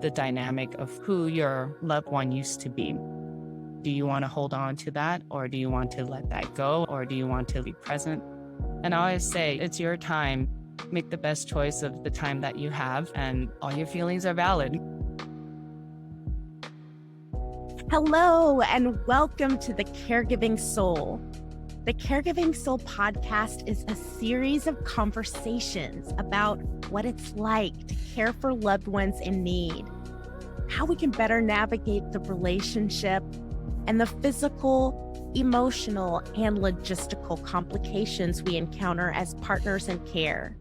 the dynamic of who your loved one used to be. Do you want to hold on to that, or do you want to let that go, or do you want to be present? And I always say, it's your time. Make the best choice of the time that you have, and all your feelings are valid. Hello, and welcome to the Caregiving Soul. The Caregiving Soul podcast is a series of conversations about what it's like to care for loved ones in need, how we can better navigate the relationship, and the physical, emotional, and logistical complications we encounter as partners in care.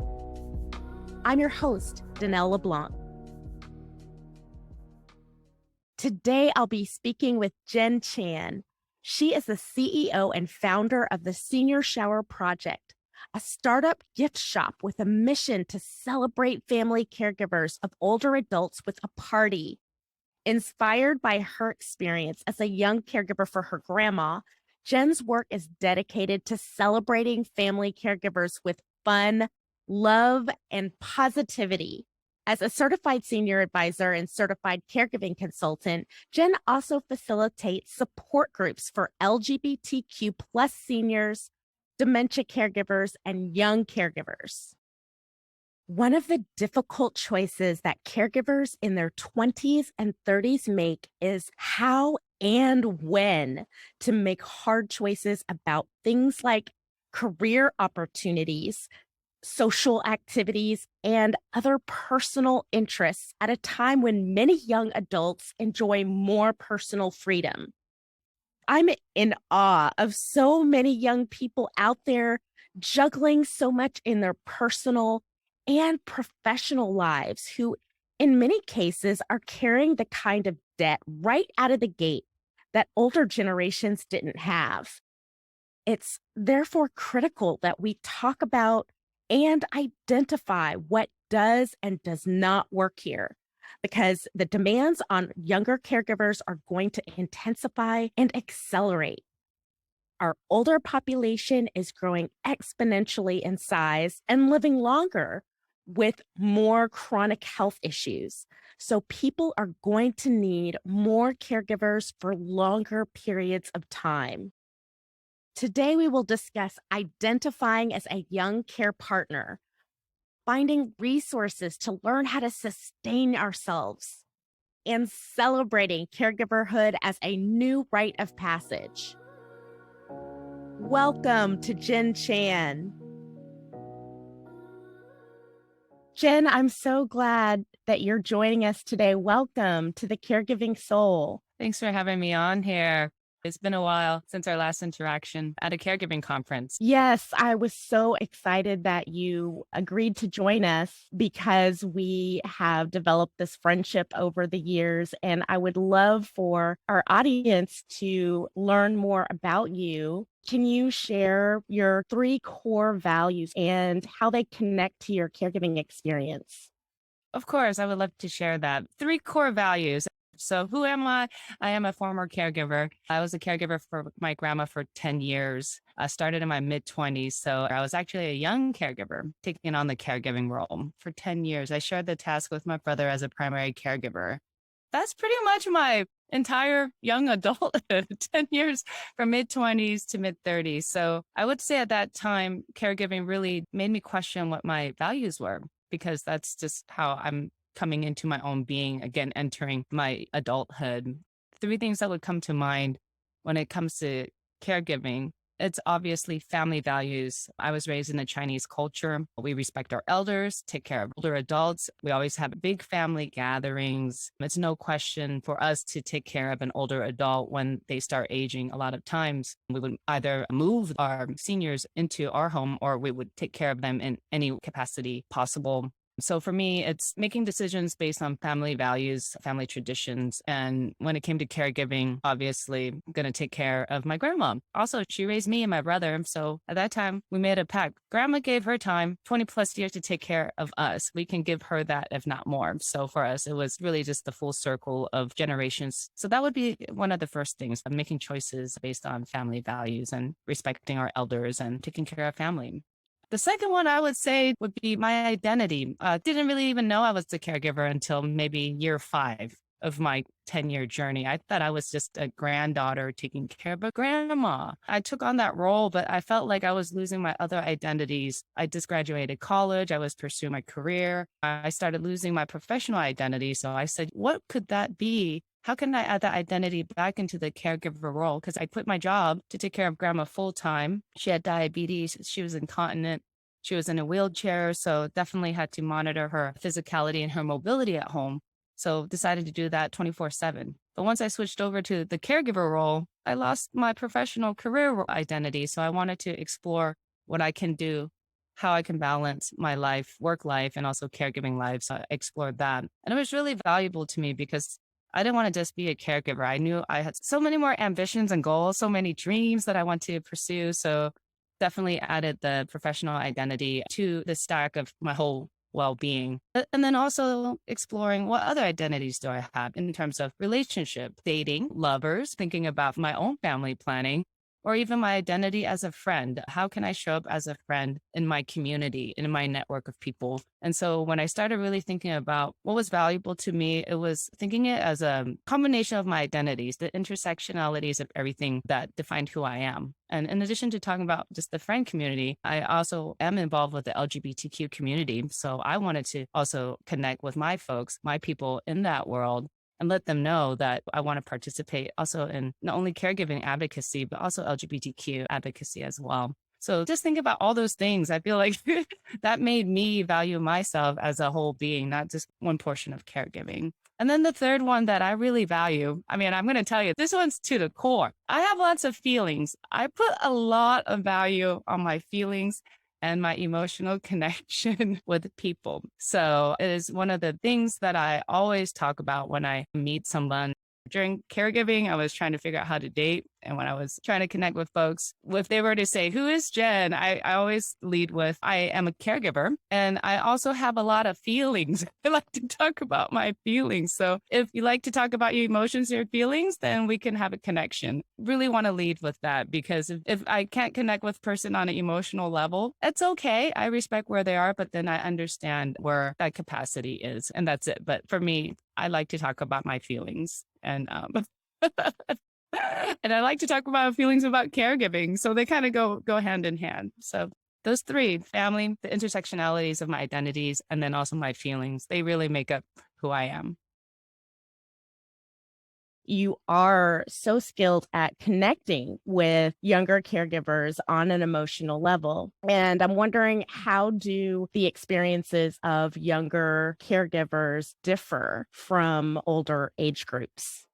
I'm your host, Dannelle LeBlanc. Today, I'll be speaking with Jenn Chan. She is the CEO and founder of the Senior Shower Project, a startup gift shop with a mission to celebrate family caregivers of older adults with a party. Inspired by her experience as a young caregiver for her grandma, Jenn's work is dedicated to celebrating family caregivers with fun, love, and positivity. As a certified senior advisor and certified caregiving consultant, Jenn also facilitates support groups for LGBTQ+ seniors, dementia caregivers, and young caregivers. One of the difficult choices that caregivers in their 20s and 30s make is how and when to make hard choices about things like career opportunities, social activities, and other personal interests at a time when many young adults enjoy more personal freedom. I'm in awe of so many young people out there juggling so much in their personal and professional lives who, in many cases, are carrying the kind of debt right out of the gate that older generations didn't have. It's therefore critical that we talk about and identify what does and does not work here, because the demands on younger caregivers are going to intensify and accelerate. Our older population is growing exponentially in size and living longer with more chronic health issues. So people are going to need more caregivers for longer periods of time. Today, we will discuss identifying as a young care partner, finding resources to learn how to sustain ourselves, and celebrating caregiverhood as a new rite of passage. Welcome to Jenn Chan. Jenn, I'm so glad that you're joining us today. Welcome to the Caregiving Soul. Thanks for having me on here. It's been a while since our last interaction at a caregiving conference. Yes, I was so excited that you agreed to join us because we have developed this friendship over the years, and I would love for our audience to learn more about you. Can you share your 3 core values and how they connect to your caregiving experience? Of course, I would love to share that. 3 core values. So who am I? I am a former caregiver. I was a caregiver for my grandma for 10 years. I started in my mid-20s. So I was actually a young caregiver taking on the caregiving role for 10 years. I shared the task with my brother as a primary caregiver. That's pretty much my entire young adulthood, 10 years from mid-20s to mid-30s. So I would say at that time, caregiving really made me question what my values were, because that's just how I'm coming into my own being, again, entering my adulthood. 3 things that would come to mind when it comes to caregiving. It's obviously family values. I was raised in the Chinese culture. We respect our elders, take care of older adults. We always have big family gatherings. It's no question for us to take care of an older adult when they start aging. A lot of times we would either move our seniors into our home, or we would take care of them in any capacity possible. So for me, it's making decisions based on family values, family traditions. And when it came to caregiving, obviously, I'm going to take care of my grandma. Also, she raised me and my brother. So at that time, we made a pact. Grandma gave her time, 20 plus years, to take care of us. We can give her that, if not more. So for us, it was really just the full circle of generations. So that would be one of the first things, making choices based on family values and respecting our elders and taking care of family. The second one I would say would be my identity. Didn't really even know I was a caregiver until maybe year 5 of my 10-year journey. I thought I was just a granddaughter taking care of a grandma. I took on that role, but I felt like I was losing my other identities. I just graduated college. I was pursuing my career. I started losing my professional identity. So I said, what could that be? How can I add that identity back into the caregiver role? Because I quit my job to take care of grandma full time. She had diabetes. She was incontinent. She was in a wheelchair. So definitely had to monitor her physicality and her mobility at home. So decided to do that 24/7. But once I switched over to the caregiver role, I lost my professional career identity. So I wanted to explore what I can do, how I can balance my life, work life, and also caregiving life. So I explored that. And it was really valuable to me because I didn't want to just be a caregiver. I knew I had so many more ambitions and goals, so many dreams that I want to pursue. So definitely added the professional identity to the stack of my whole well-being. And then also exploring what other identities do I have in terms of relationship, dating, lovers, thinking about my own family planning, or even my identity as a friend. How can I show up as a friend in my community, in my network of people? And so when I started really thinking about what was valuable to me, it was thinking it as a combination of my identities, the intersectionalities of everything that defined who I am. And in addition to talking about just the friend community, I also am involved with the LGBTQ community. So I wanted to also connect with my folks, my people in that world, and let them know that I want to participate also in not only caregiving advocacy, but also LGBTQ advocacy as well. So just think about all those things. I feel like that made me value myself as a whole being, not just one portion of caregiving. And then the third one that I really value, I mean, I'm going to tell you, this one's to the core. I have lots of feelings. I put a lot of value on my feelings and my emotional connection with people. So it is one of the things that I always talk about when I meet someone. During caregiving, I was trying to figure out how to date. And when I was trying to connect with folks, if they were to say, who is Jenn? I always lead with, I am a caregiver. And I also have a lot of feelings. I like to talk about my feelings. So if you like to talk about your emotions, your feelings, then we can have a connection. Really want to lead with that because if I can't connect with person on an emotional level, it's okay. I respect where they are, but then I understand where that capacity is. And that's it. But for me, I like to talk about my feelings and and I like to talk about feelings about caregiving. So they kind of go hand in hand. So those three, family, the intersectionalities of my identities, and then also my feelings, they really make up who I am. You are so skilled at connecting with younger caregivers on an emotional level. And I'm wondering, how do the experiences of younger caregivers differ from older age groups?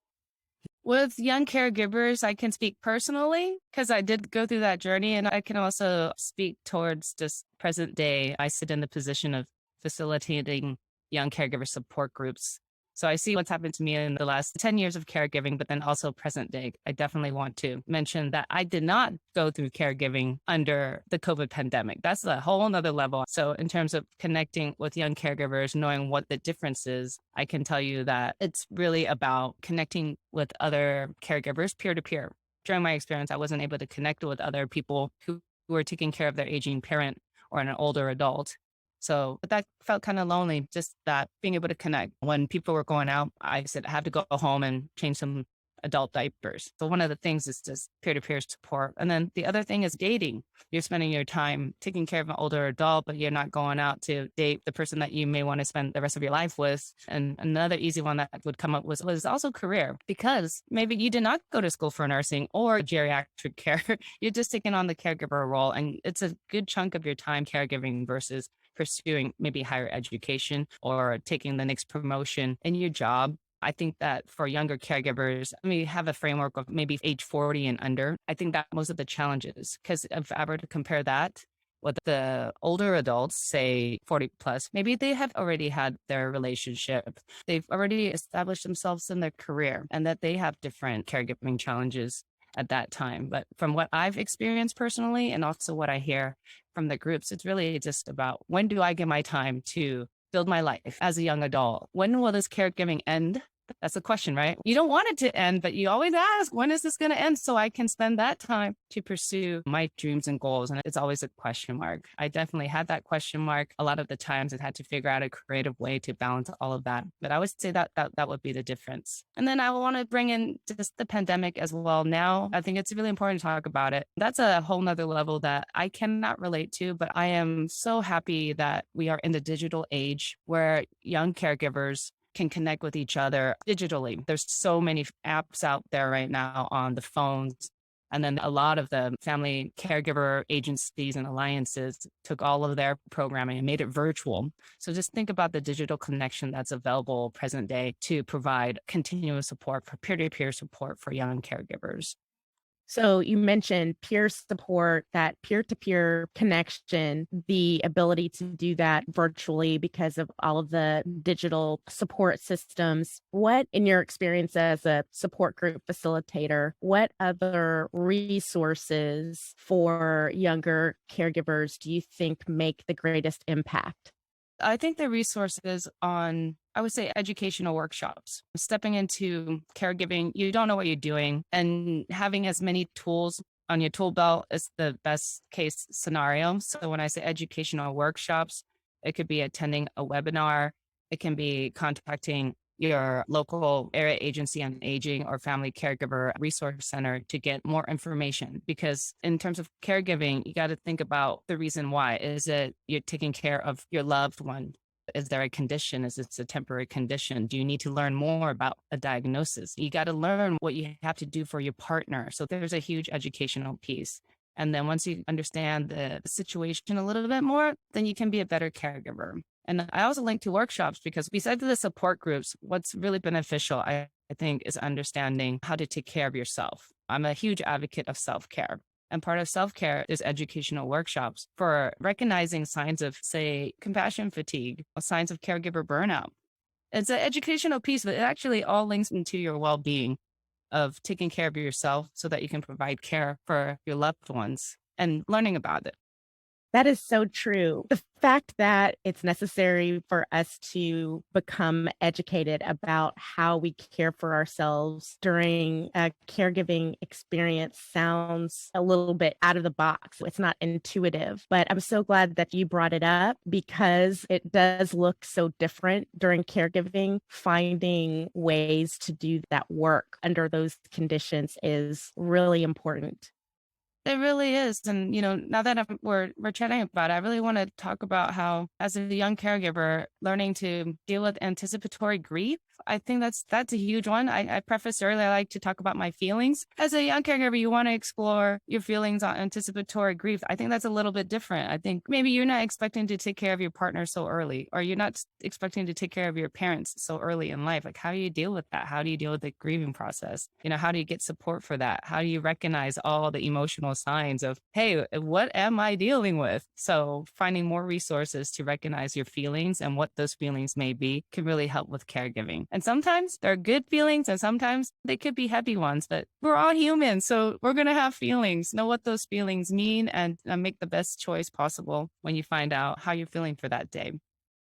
With young caregivers, I can speak personally because I did go through that journey, and I can also speak towards just present day. I sit in the position of facilitating young caregiver support groups. So I see what's happened to me in the last 10 years of caregiving, but then also present day. I definitely want to mention that I did not go through caregiving under the COVID pandemic. That's a whole nother level. So in terms of connecting with young caregivers, knowing what the difference is, I can tell you that it's really about connecting with other caregivers peer to peer. During my experience, I wasn't able to connect with other people who were taking care of their aging parent or an older adult. So but that felt kind of lonely, just that being able to connect. When people were going out, I said I had to go home and change some adult diapers. So one of the things is just peer-to-peer support. And then the other thing is dating. You're spending your time taking care of an older adult, but you're not going out to date the person that you may want to spend the rest of your life with. And another easy one that would come up was also career, because maybe you did not go to school for nursing or geriatric care. You're just taking on the caregiver role. And it's a good chunk of your time caregiving versus pursuing maybe higher education or taking the next promotion in your job. I think that for younger caregivers, we have a framework of maybe age 40 and under. I think that most of the challenges, because if I were to compare that with the older adults, say 40 plus, maybe they have already had their relationship. They've already established themselves in their career and that they have different caregiving challenges at that time. But from what I've experienced personally, and also what I hear from the groups, it's really just about, when do I get my time to build my life as a young adult? When will this caregiving end? That's a question, right? You don't want it to end, but you always ask, when is this going to end so I can spend that time to pursue my dreams and goals? And it's always a question mark. I definitely had that question mark. A lot of the times I had to figure out a creative way to balance all of that. But I would say that would be the difference. And then I want to bring in just the pandemic as well. Now, I think it's really important to talk about it. That's a whole nother level that I cannot relate to, but I am so happy that we are in the digital age where young caregivers can connect with each other digitally. There's so many apps out there right now on the phones. And then a lot of the family caregiver agencies and alliances took all of their programming and made it virtual. So just think about the digital connection that's available present day to provide continuous support for peer-to-peer support for young caregivers. So you mentioned peer support, that peer-to-peer connection, the ability to do that virtually because of all of the digital support systems. What, in your experience as a support group facilitator, what other resources for younger caregivers do you think make the greatest impact? I think the resources on, I would say, educational workshops, stepping into caregiving, you don't know what you're doing, and having as many tools on your tool belt is the best case scenario. So when I say educational workshops, it could be attending a webinar. It can be contacting your local area agency on aging or family caregiver resource center to get more information. Because in terms of caregiving, you got to think about the reason why. Is it you're taking care of your loved one? Is there a condition? Is it a temporary condition? Do you need to learn more about a diagnosis? You got to learn what you have to do for your partner. So there's a huge educational piece. And then once you understand the situation a little bit more, then you can be a better caregiver. And I also link to workshops because besides the support groups, what's really beneficial, I think, is understanding how to take care of yourself. I'm a huge advocate of self-care. And part of self-care is educational workshops for recognizing signs of, say, compassion fatigue, signs of caregiver burnout. It's an educational piece, but it actually all links into your well-being of taking care of yourself so that you can provide care for your loved ones and learning about it. That is so true. The fact that it's necessary for us to become educated about how we care for ourselves during a caregiving experience sounds a little bit out of the box. It's not intuitive, but I'm so glad that you brought it up because it does look so different during caregiving. Finding ways to do that work under those conditions is really important. It really is. And, now that we're chatting about it, I really want to talk about how, as a young caregiver, learning to deal with anticipatory grief. I think that's a huge one. I prefaced earlier, I like to talk about my feelings. As a young caregiver, you want to explore your feelings on anticipatory grief. I think that's a little bit different. I think maybe you're not expecting to take care of your partner so early, or you're not expecting to take care of your parents so early in life. Like, how do you deal with that? How do you deal with the grieving process? How do you get support for that? How do you recognize all the emotional signs of, hey, what am I dealing with? So finding more resources to recognize your feelings and what those feelings may be can really help with caregiving. And sometimes they're good feelings and sometimes they could be heavy ones, but we're all human. So we're going to have feelings, know what those feelings mean, and make the best choice possible when you find out how you're feeling for that day.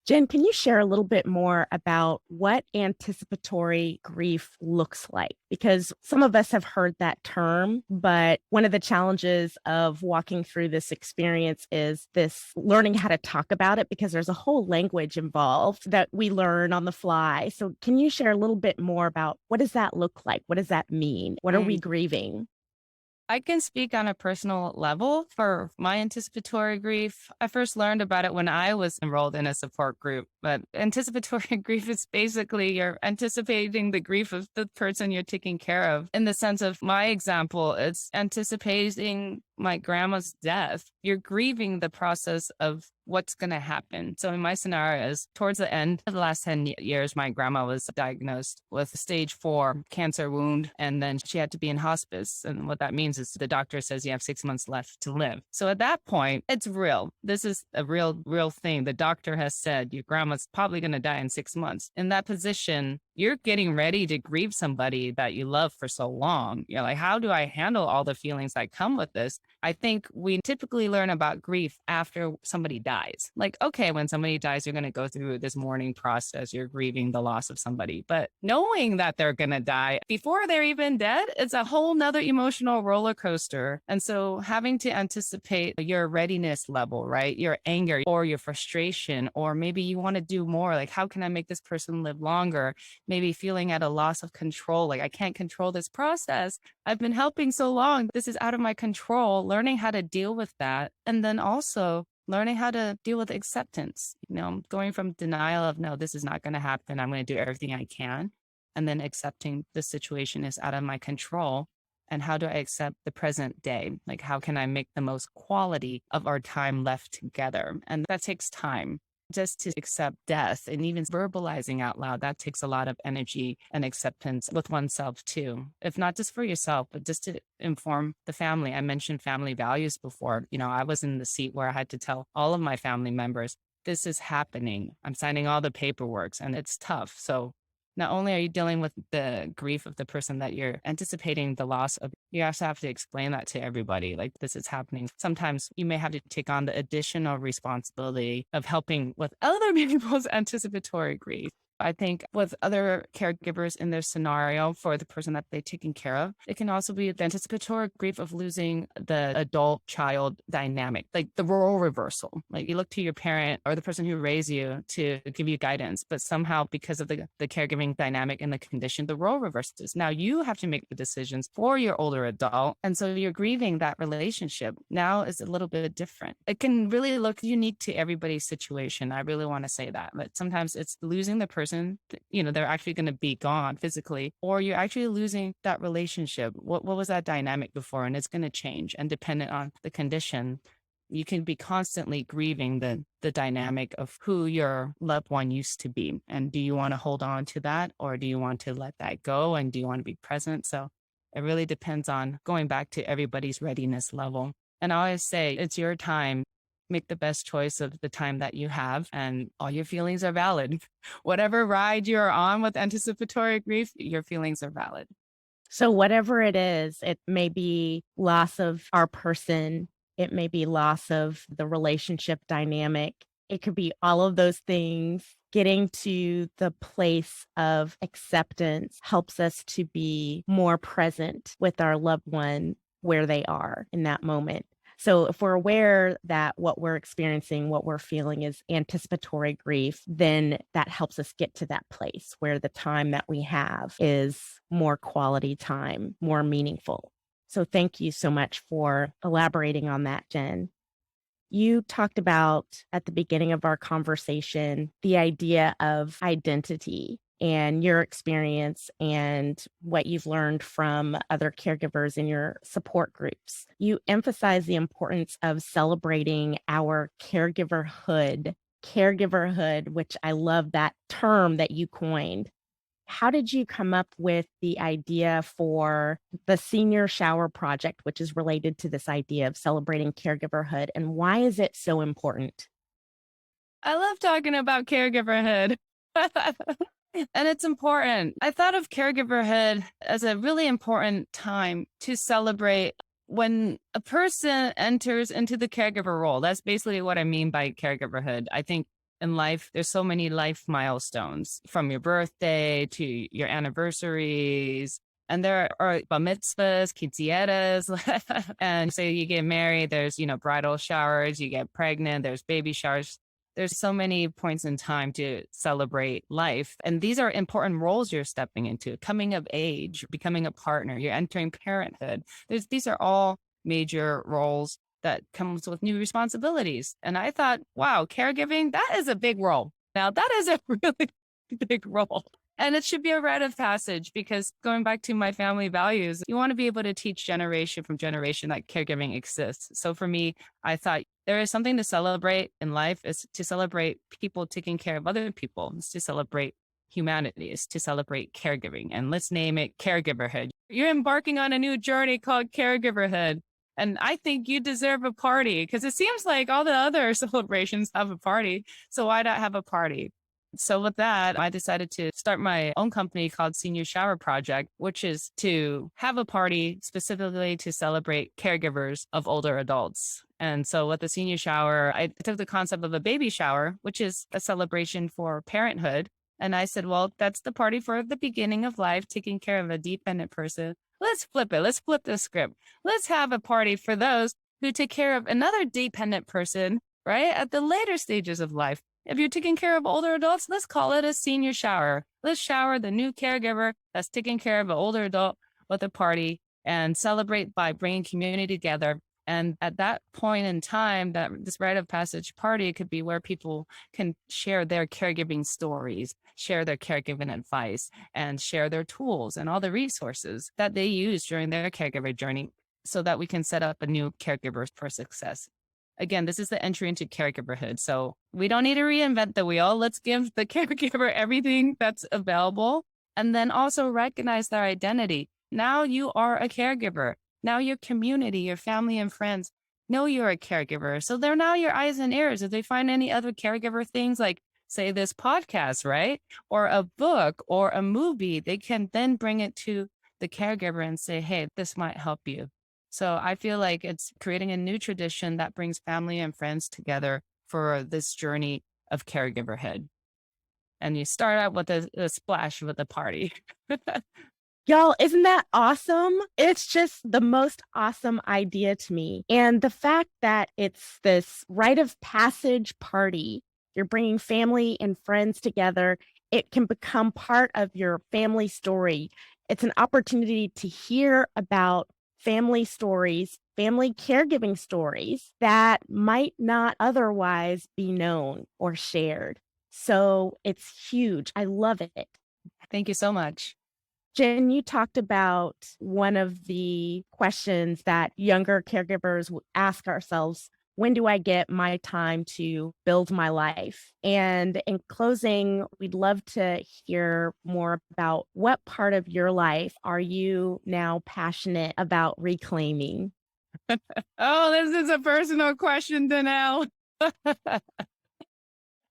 Jenn, can you share a little bit more about what anticipatory grief looks like? Because some of us have heard that term, but one of the challenges of walking through this experience is this learning how to talk about it because there's a whole language involved that we learn on the fly. So can you share a little bit more about what does that look like? What does that mean? What are we grieving? I can speak on a personal level for my anticipatory grief. I first learned about it when I was enrolled in a support group, but anticipatory grief is basically you're anticipating the grief of the person you're taking care of. In the sense of my example, it's anticipating my grandma's death. You're grieving the process of what's going to happen. So in my scenarios, towards the end of the last 10 years, my grandma was diagnosed with a stage 4 cancer wound, and then she had to be in hospice. And what that means is the doctor says you have 6 months left to live. So at that point, it's real. This is a real thing. The doctor has said your grandma's probably going to die in 6 months. In that position, you're getting ready to grieve somebody that you love for so long. You're like, how do I handle all the feelings that come with this? I think we typically learn about grief after somebody dies. dies. Like, okay, when somebody dies, you're going to go through this mourning process. You're grieving the loss of somebody, but knowing that they're going to die before they're even dead, it's a whole nother emotional roller coaster. And so having to anticipate your readiness level, right? Your anger or your frustration, or maybe you want to do more. Like, how can I make this person live longer? Maybe feeling at a loss of control. Like, I can't control this process. I've been helping so long. This is out of my control. Learning how to deal with that. And then also learning how to deal with acceptance, going from denial of, no, this is not going to happen. I'm going to do everything I can. And then accepting the situation is out of my control. And how do I accept the present day? Like, how can I make the most quality of our time left together? And that takes time. Just to accept death and even verbalizing out loud, that takes a lot of energy and acceptance with oneself too. If not just for yourself, but just to inform the family. I mentioned family values before. I was in the seat where I had to tell all of my family members, this is happening. I'm signing all the paperwork and it's tough. So not only are you dealing with the grief of the person that you're anticipating the loss of, you also have to explain that to everybody, like this is happening. Sometimes you may have to take on the additional responsibility of helping with other people's anticipatory grief. I think with other caregivers in their scenario for the person that they're taking care of, it can also be the anticipatory grief of losing the adult-child dynamic, like the role reversal. Like you look to your parent or the person who raised you to give you guidance, but somehow because of the caregiving dynamic and the condition, the role reverses. Now you have to make the decisions for your older adult. And so you're grieving that relationship. Now is a little bit different. It can really look unique to everybody's situation. I really want to say that. But sometimes it's losing the person, they're actually going to be gone physically, or you're actually losing that relationship. What was that dynamic before? And it's going to change. And dependent on the condition, you can be constantly grieving the dynamic of who your loved one used to be. And do you want to hold on to that, or do you want to let that go? And do you want to be present? So it really depends on going back to everybody's readiness level. And I always say, it's your time. Make the best choice of the time that you have, and all your feelings are valid. Whatever ride you're on with anticipatory grief, your feelings are valid. So whatever it is, it may be loss of our person. It may be loss of the relationship dynamic. It could be all of those things. Getting to the place of acceptance helps us to be more present with our loved one where they are in that moment. So if we're aware that what we're experiencing, what we're feeling is anticipatory grief, then that helps us get to that place where the time that we have is more quality time, more meaningful. So thank you so much for elaborating on that, Jenn. You talked about at the beginning of our conversation, the idea of identity and your experience and what you've learned from other caregivers in your support groups. You emphasize the importance of celebrating our caregiverhood, which I love that term that you coined. How did you come up with the idea for the Senior Shower Project, which is related to this idea of celebrating caregiverhood, and why is it so important? I love talking about caregiverhood. And it's important. I thought of caregiverhood as a really important time to celebrate when a person enters into the caregiver role. That's basically what I mean by caregiverhood. I think in life, there's so many life milestones from your birthday to your anniversaries. And there are bar mitzvahs, quinceañeras, and so you get married, there's, bridal showers, you get pregnant, there's baby showers. There's so many points in time to celebrate life. And these are important roles you're stepping into: coming of age, becoming a partner, you're entering parenthood. These are all major roles that comes with new responsibilities. And I thought, wow, caregiving, that is a big role. Now that is a really big role. And it should be a rite of passage, because going back to my family values, you want to be able to teach generation from generation that caregiving exists. So for me, I thought there is something to celebrate in life. Is to celebrate people taking care of other people. It's to celebrate humanity. It's to celebrate caregiving. And let's name it caregiverhood. You're embarking on a new journey called caregiverhood. And I think you deserve a party, because it seems like all the other celebrations have a party. So why not have a party? So with that, I decided to start my own company called Senior Shower Project, which is to have a party specifically to celebrate caregivers of older adults. And so with the senior shower, I took the concept of a baby shower, which is a celebration for parenthood. And I said, well, that's the party for the beginning of life, taking care of a dependent person. Let's flip it. Let's flip the script. Let's have a party for those who take care of another dependent person, right, at the later stages of life. If you're taking care of older adults, let's call it a senior shower. Let's shower the new caregiver that's taking care of an older adult with a party and celebrate by bringing community together. And at that point in time, that this rite of passage party could be where people can share their caregiving stories, share their caregiving advice, and share their tools and all the resources that they use during their caregiver journey so that we can set up a new caregiver for success. Again, this is the entry into caregiverhood. So we don't need to reinvent the wheel. Let's give the caregiver everything that's available and then also recognize their identity. Now you are a caregiver. Now your community, your family and friends know you're a caregiver. So they're now your eyes and ears. If they find any other caregiver things like, say, this podcast, right? Or a book or a movie, they can then bring it to the caregiver and say, hey, this might help you. So I feel like it's creating a new tradition that brings family and friends together for this journey of caregiverhood. And you start out with a splash with a party. Y'all, isn't that awesome? It's just the most awesome idea to me. And the fact that it's this rite of passage party, you're bringing family and friends together, it can become part of your family story. It's an opportunity to hear about family stories, family caregiving stories that might not otherwise be known or shared. So it's huge. I love it. Thank you so much. Jenn, you talked about one of the questions that younger caregivers ask ourselves: when do I get my time to build my life? And in closing, we'd love to hear more about what part of your life are you now passionate about reclaiming? Oh, this is a personal question, Dannelle.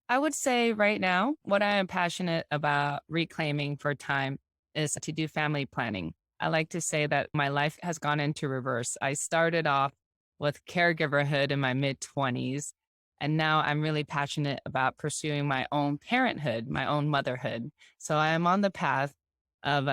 I would say right now, what I am passionate about reclaiming for time is to do family planning. I like to say that my life has gone into reverse. I started off with caregiverhood in my mid-20s, and now I'm really passionate about pursuing my own parenthood, my own motherhood. So I am on the path of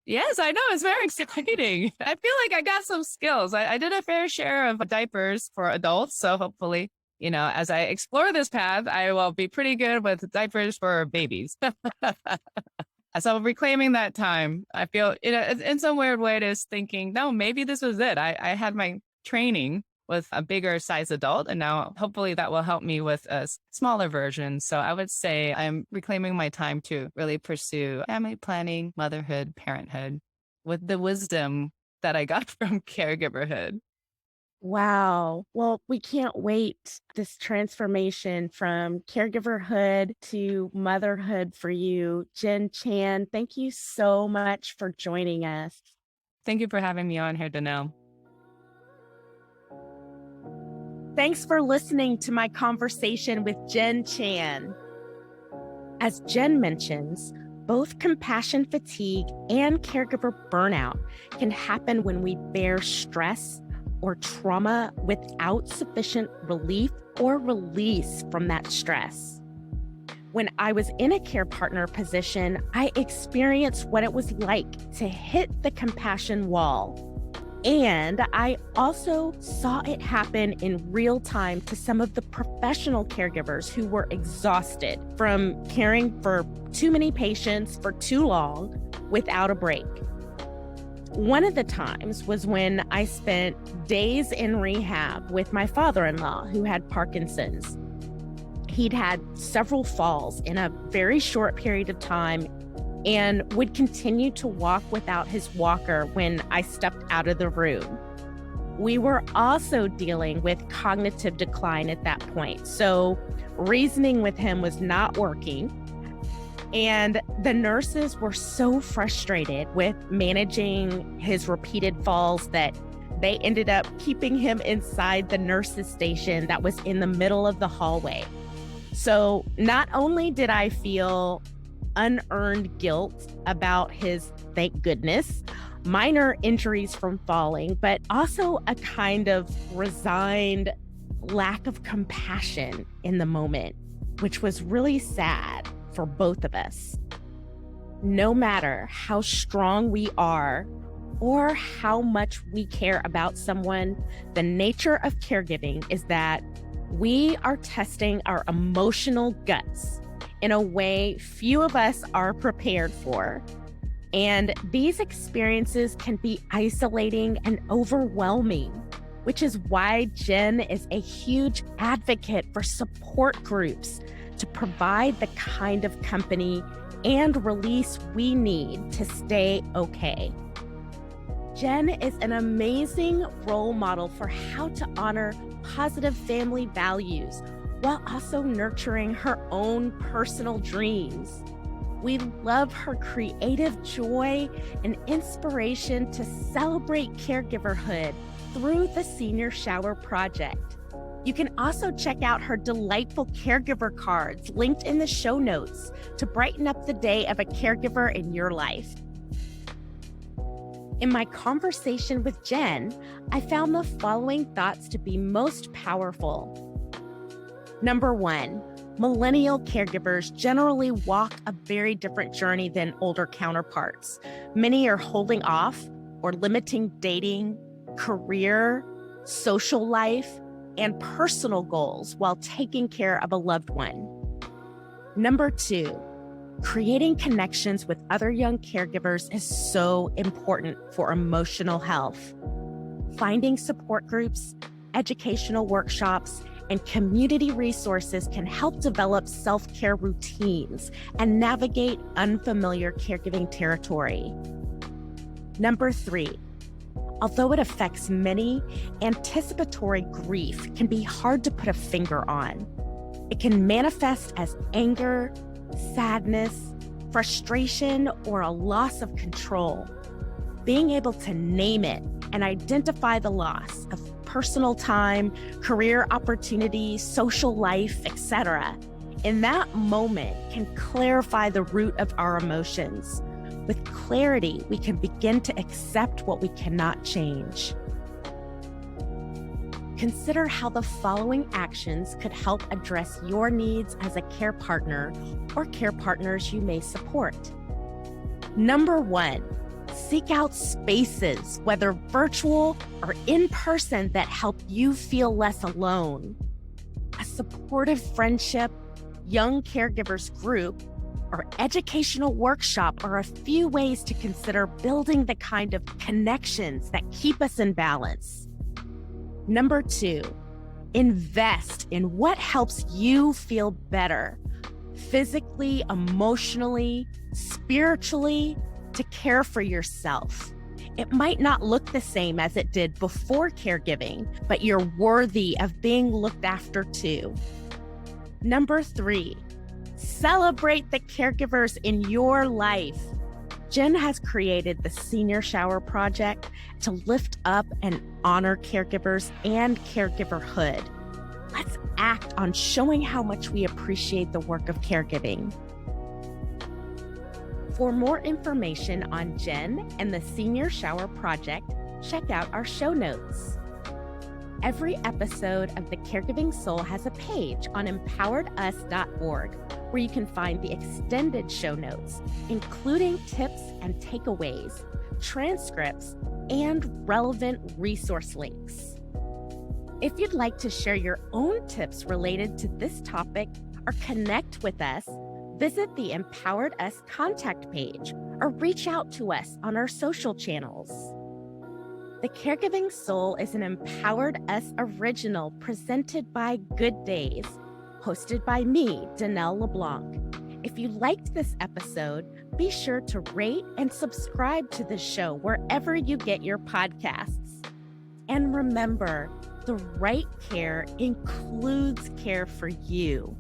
yes, I know, it's very exciting. I feel like I got some skills. I did a fair share of diapers for adults, so hopefully, as I explore this path, I will be pretty good with diapers for babies. So reclaiming that time, I feel, in some weird way, it is thinking, no, maybe this was it. I had my training with a bigger size adult, and now hopefully that will help me with a smaller version. So I would say I'm reclaiming my time to really pursue family planning, motherhood, parenthood with the wisdom that I got from caregiverhood. Wow. Well, we can't wait this transformation from caregiverhood to motherhood for you. Jenn Chan, thank you so much for joining us. Thank you for having me on here, Dannelle. Thanks for listening to my conversation with Jenn Chan. As Jenn mentions, both compassion fatigue and caregiver burnout can happen when we bear stress or trauma without sufficient relief or release from that stress. When I was in a care partner position, I experienced what it was like to hit the compassion wall. And I also saw it happen in real time to some of the professional caregivers who were exhausted from caring for too many patients for too long without a break. One of the times was when I spent days in rehab with my father-in-law who had Parkinson's. He'd had several falls in a very short period of time and would continue to walk without his walker when I stepped out of the room. We were also dealing with cognitive decline at that point, so reasoning with him was not working. And the nurses were so frustrated with managing his repeated falls that they ended up keeping him inside the nurses' station that was in the middle of the hallway. So not only did I feel unearned guilt about his, thank goodness, minor injuries from falling, but also a kind of resigned lack of compassion in the moment, which was really sad for both of us. No matter how strong we are or how much we care about someone, the nature of caregiving is that we are testing our emotional guts in a way few of us are prepared for. And these experiences can be isolating and overwhelming, which is why Jenn is a huge advocate for support groups to provide the kind of company and release we need to stay okay. Jenn is an amazing role model for how to honor positive family values while also nurturing her own personal dreams. We love her creative joy and inspiration to celebrate caregiverhood through the Senior Shower Project. You can also check out her delightful caregiver cards linked in the show notes to brighten up the day of a caregiver in your life. In my conversation with Jenn, I found the following thoughts to be most powerful. Number 1, millennial caregivers generally walk a very different journey than older counterparts. Many are holding off or limiting dating, career, social life, and personal goals while taking care of a loved one. Number 2, creating connections with other young caregivers is so important for emotional health. Finding support groups, educational workshops, and community resources can help develop self-care routines and navigate unfamiliar caregiving territory. Number 3, although it affects many, anticipatory grief can be hard to put a finger on. It can manifest as anger, sadness, frustration, or a loss of control. Being able to name it and identify the loss of personal time, career opportunities, social life, etc., in that moment can clarify the root of our emotions. With clarity, we can begin to accept what we cannot change. Consider how the following actions could help address your needs as a care partner or care partners you may support. Number 1, seek out spaces, whether virtual or in person, that help you feel less alone. A supportive friendship, young caregivers group, or educational workshop are a few ways to consider building the kind of connections that keep us in balance. Number 2, invest in what helps you feel better, physically, emotionally, spiritually, to care for yourself. It might not look the same as it did before caregiving, but you're worthy of being looked after too. Number 3, celebrate the caregivers in your life. Jenn has created the Senior Shower Project to lift up and honor caregivers and caregiverhood. Let's act on showing how much we appreciate the work of caregiving. For more information on Jenn and the Senior Shower Project, check out our show notes. Every episode of The Caregiving Soul has a page on empoweredus.org where you can find the extended show notes, including tips and takeaways, transcripts, and relevant resource links. If you'd like to share your own tips related to this topic or connect with us, visit the Empowered Us contact page or reach out to us on our social channels. The Caregiving Soul is an Empowered Us original presented by Good Days, hosted by me, Dannelle LeBlanc. If you liked this episode, be sure to rate and subscribe to the show wherever you get your podcasts. And remember, the right care includes care for you.